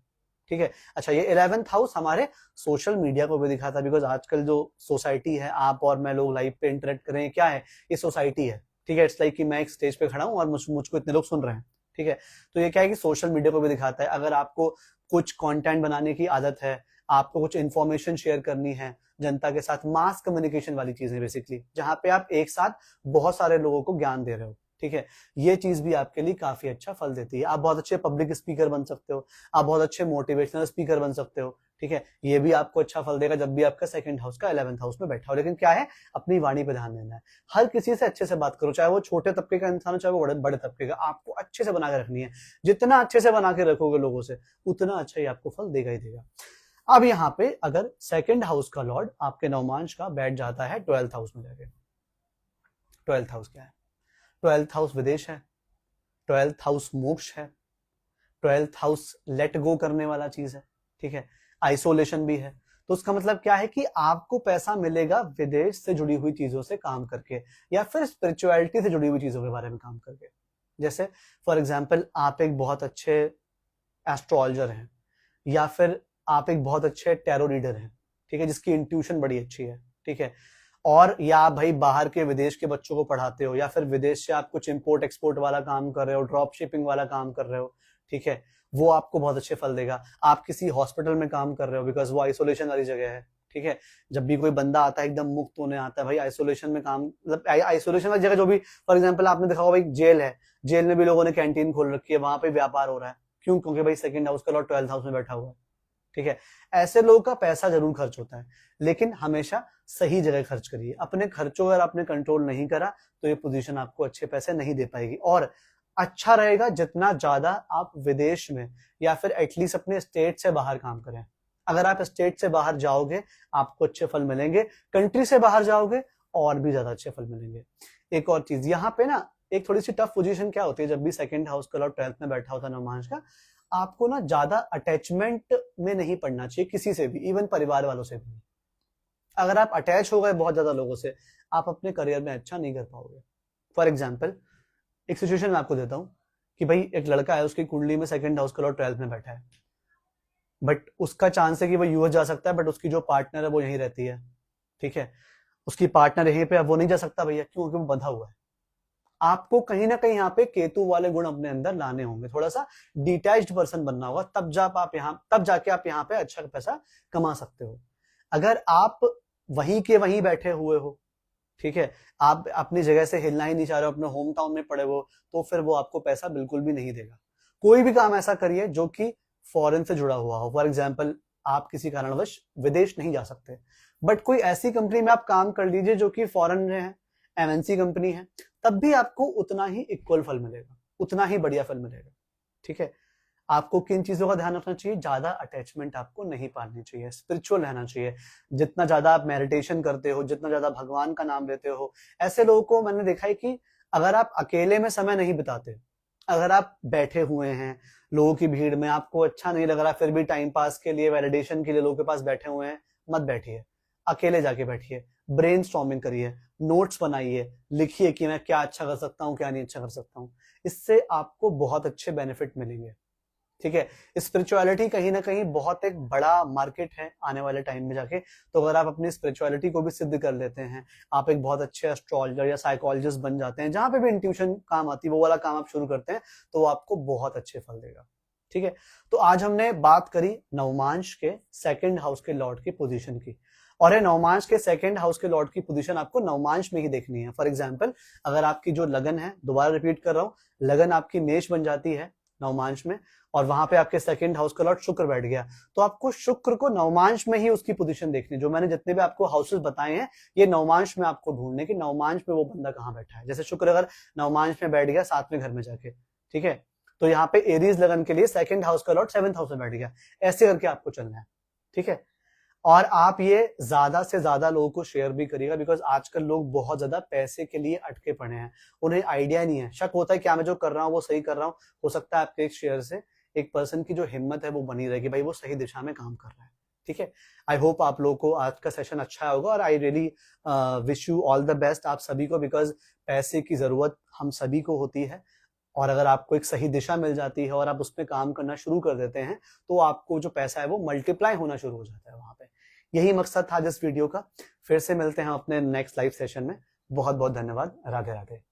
ठीक है, अच्छा, ये 11th हाउस हमारे सोशल मीडिया को भी दिखाता है, बिकॉज आजकल जो सोसाइटी है, आप और मैं लोग लाइव पे इंटरेक्ट करें, क्या है, ये सोसाइटी है। ठीक है, इट्स लाइक कि मैं एक स्टेज पे खड़ा हूं और मुझको इतने लोग सुन रहे हैं। ठीक है, तो ये क्या है कि सोशल मीडिया को भी दिखाता है। अगर आपको कुछ कंटेंट बनाने की आदत है, आपको कुछ इंफॉर्मेशन शेयर करनी है जनता के साथ, मास कम्युनिकेशन वाली चीजें बेसिकली, जहां पे आप एक साथ बहुत सारे लोगों को ज्ञान दे रहे हो। ठीक है, ये चीज भी आपके लिए काफी अच्छा फल देती है। आप बहुत अच्छे पब्लिक स्पीकर बन सकते हो, आप बहुत अच्छे मोटिवेशनल स्पीकर बन सकते हो। ठीक है, ये भी आपको अच्छा फल देगा जब भी आपका 2nd हाउस का 11th हाउस में बैठा हो। लेकिन क्या है, अपनी वाणी पे ध्यान देना है। हर किसी से अच्छे से बात करो, चाहे वो छोटे तबके का इंसान हो, चाहे वो बड़े तबके का, आपको अच्छे से बना के रखनी है। जितना अच्छे से बना के रखोगे लोगों से, उतना अच्छा ही आपको फल देगा ही देगा। अब यहाँ पे अगर 2nd हाउस का लॉर्ड आपके नवमांश का बैठ जाता है 12th हाउस में जाके, 12th हाउस क्या है? 12th हाउस विदेश है, 12th हाउस मोक्ष है, 12th हाउस लेट गो करने वाला चीज है। ठीक है, आइसोलेशन भी है। तो उसका मतलब क्या है कि आपको पैसा मिलेगा विदेश से जुड़ी हुई चीजों से काम करके, या फिर स्पिरिचुअलिटी से जुड़ी हुई चीजों के बारे में काम करके। जैसे फॉर एग्जाम्पल, आप एक बहुत अच्छे एस्ट्रोलॉजर हैं, या फिर आप एक बहुत अच्छे टैरो रीडर हैं। ठीक है, जिसकी इंट्यूशन बड़ी अच्छी है। ठीक है, और या भाई बाहर के विदेश के बच्चों को पढ़ाते हो, या फिर विदेश से आप कुछ इंपोर्ट एक्सपोर्ट वाला काम कर रहे हो, ड्रॉप शिपिंग वाला काम कर रहे हो। ठीक है, वो आपको बहुत अच्छे फल देगा। आप किसी हॉस्पिटल में काम कर रहे हो, बिकॉज वो आइसोलेशन वाली जगह है। ठीक है, जब भी कोई बंदा आता है एकदम मुक्त होने आता है, भाई आइसोलेशन में काम, मतलब आइसोलेशन वाली जगह जो भी, फॉर एग्जाम्पल आपने देखा होगा भाई जेल है, जेल में भी लोगों ने कैंटीन खोल रखी है, वहां पे व्यापार हो रहा है। क्यों? क्योंकि भाई 2nd हाउस का लॉर्ड 12th हाउस में बैठा हुआ है। ठीक है, ऐसे लोगों का पैसा जरूर खर्च होता है, लेकिन हमेशा सही जगह खर्च करिए। अपने खर्चों अगर आपने कंट्रोल नहीं करा तो ये पोजीशन आपको अच्छे पैसे नहीं दे पाएगी। और अच्छा रहेगा जितना ज्यादा आप विदेश में या फिर एटलीस्ट अपने स्टेट से बाहर काम करें। अगर आप स्टेट से बाहर जाओगे आपको अच्छे फल मिलेंगे, कंट्री से बाहर जाओगे और भी ज्यादा अच्छे फल मिलेंगे। एक और चीज यहाँ पे ना, एक थोड़ी सी टफ पोजीशन क्या होती है, जब भी 2nd हाउस का लॉर्ड 12th में बैठा होता है नवमांश का, आपको ना ज्यादा अटैचमेंट में नहीं पड़ना चाहिए किसी से भी, इवन परिवार वालों से भी। अगर आप अटैच हो गए बहुत ज्यादा लोगों से, आप अपने करियर में अच्छा नहीं कर पाओगे। फॉर एग्जाम्पल, एक सिचुएशन मैं आपको देता हूं कि भाई एक लड़का है, उसकी कुंडली में 2nd हाउस का लॉर्ड 12th में बैठा है, बट उसका चांस है कि वो यूएस जा सकता है, बट उसकी जो पार्टनर है वो यहीं रहती है। ठीक है, उसकी पार्टनर यहीं पे, वो नहीं जा सकता भैया, क्यों? क्योंकि वो बंधा हुआ है। आपको कहीं ना कहीं यहाँ पे केतु वाले गुण अपने अंदर लाने होंगे, थोड़ा सा डिटैच्ड पर्सन बनना होगा, तब जाके आप यहाँ पे अच्छा पैसा कमा सकते हो। अगर आप वहीं के वहीं बैठे हुए हो, ठीक है, आप अपनी जगह से हिलना ही नहीं चाह रहे हो, अपने होम टाउन में पड़े हो, तो फिर वो आपको पैसा बिल्कुल भी नहीं देगा। कोई भी काम ऐसा करिए जो कि फॉरेन से जुड़ा हुआ हो। फॉर एग्जाम्पल, आप किसी कारणवश विदेश नहीं जा सकते, बट कोई ऐसी कंपनी में आप काम कर लीजिए जो कि फॉरेन में है, एमएनसी कंपनी है, तब भी आपको उतना ही इक्वल फल मिलेगा, उतना ही बढ़िया फल मिलेगा। ठीक है, आपको किन चीजों का ध्यान रखना चाहिए? ज्यादा अटैचमेंट आपको नहीं पालनी चाहिए, स्पिरिचुअल रहना चाहिए। जितना ज्यादा आप मेडिटेशन करते हो, जितना ज्यादा भगवान का नाम लेते हो, ऐसे लोगों को मैंने देखा है कि अगर आप अकेले में समय नहीं बिताते, अगर आप बैठे हुए हैं लोगों की भीड़ में, आपको अच्छा नहीं लग रहा, फिर भी टाइम पास के लिए, वैलिडेशन के लिए लोगों के पास बैठे हुए हैं, मत बैठिए, अकेले जाके बैठिए, ब्रेनस्टॉर्मिंग करिए, नोट्स बनाइए, लिखिए कि मैं क्या अच्छा कर सकता हूँ, क्या नहीं अच्छा कर सकता हूँ। इससे आपको बहुत अच्छे बेनिफिट मिलेंगे। ठीक है, स्पिरिचुअलिटी कहीं ना कहीं बहुत एक बड़ा मार्केट है आने वाले टाइम में जाके। तो अगर आप अपनी स्पिरिचुअलिटी को भी सिद्ध कर लेते हैं, आप एक बहुत अच्छे एस्ट्रोलॉजर या साइकोलॉजिस्ट बन जाते हैं, जहां पे भी इंट्यूशन काम आती है वो वाला काम आप शुरू करते हैं, तो वो आपको बहुत अच्छे फल देगा। ठीक है, तो आज हमने बात करी नवमांश के सेकंड हाउस के लॉर्ड की पोजीशन की, और ये नवमांश के सेकंड हाउस के लॉर्ड की पोजीशन आपको नवमांश में ही देखनी है। फॉर एग्जाम्पल, अगर आपकी जो लगन है, दोबारा रिपीट कर रहा हूं, लगन आपकी मेष बन जाती है नवमांश में, और वहां पे आपके सेकंड हाउस का लॉर्ड शुक्र बैठ गया, तो आपको शुक्र को नवमांश में ही उसकी पोजीशन देखनी। जो मैंने जितने भी आपको हाउसेस बताए हैं, ये नवमांश में आपको ढूंढने की, नवमांश में वो बंदा कहां बैठा है। जैसे शुक्र अगर नवमांश में बैठ गया 7वें घर में जाके, ठीक है, तो यहाँ पे एरीज लगन के लिए सेकंड हाउस का लॉर्ड 7th हाउस में बैठ गया, ऐसे करके आपको चलना है। ठीक है, और आप ये ज्यादा से ज्यादा लोगों को शेयर भी करिएगा, बिकॉज आजकल लोग बहुत ज्यादा पैसे के लिए अटके पड़े हैं, उन्हें आइडिया नहीं है, शक होता है क्या मैं जो कर रहा हूँ वो सही कर रहा हूँ। हो सकता है आपके एक शेयर से एक पर्सन की जो हिम्मत है वो बनी रहेगी, भाई वो सही दिशा में काम कर रहा है। ठीक है, आई होप आप लोगों को आज का सेशन अच्छा होगा, और I really wish you all the best आप सभी को, बिकॉज पैसे की जरूरत हम सभी को होती है, और अगर आपको एक सही दिशा मिल जाती है और आप उसमें काम करना शुरू कर देते हैं, तो आपको जो पैसा है वो मल्टीप्लाई होना शुरू हो जाता है वहां पे। यही मकसद था इस वीडियो का। फिर से मिलते हैं अपने नेक्स्ट लाइव सेशन में। बहुत बहुत धन्यवाद। राधे राधे।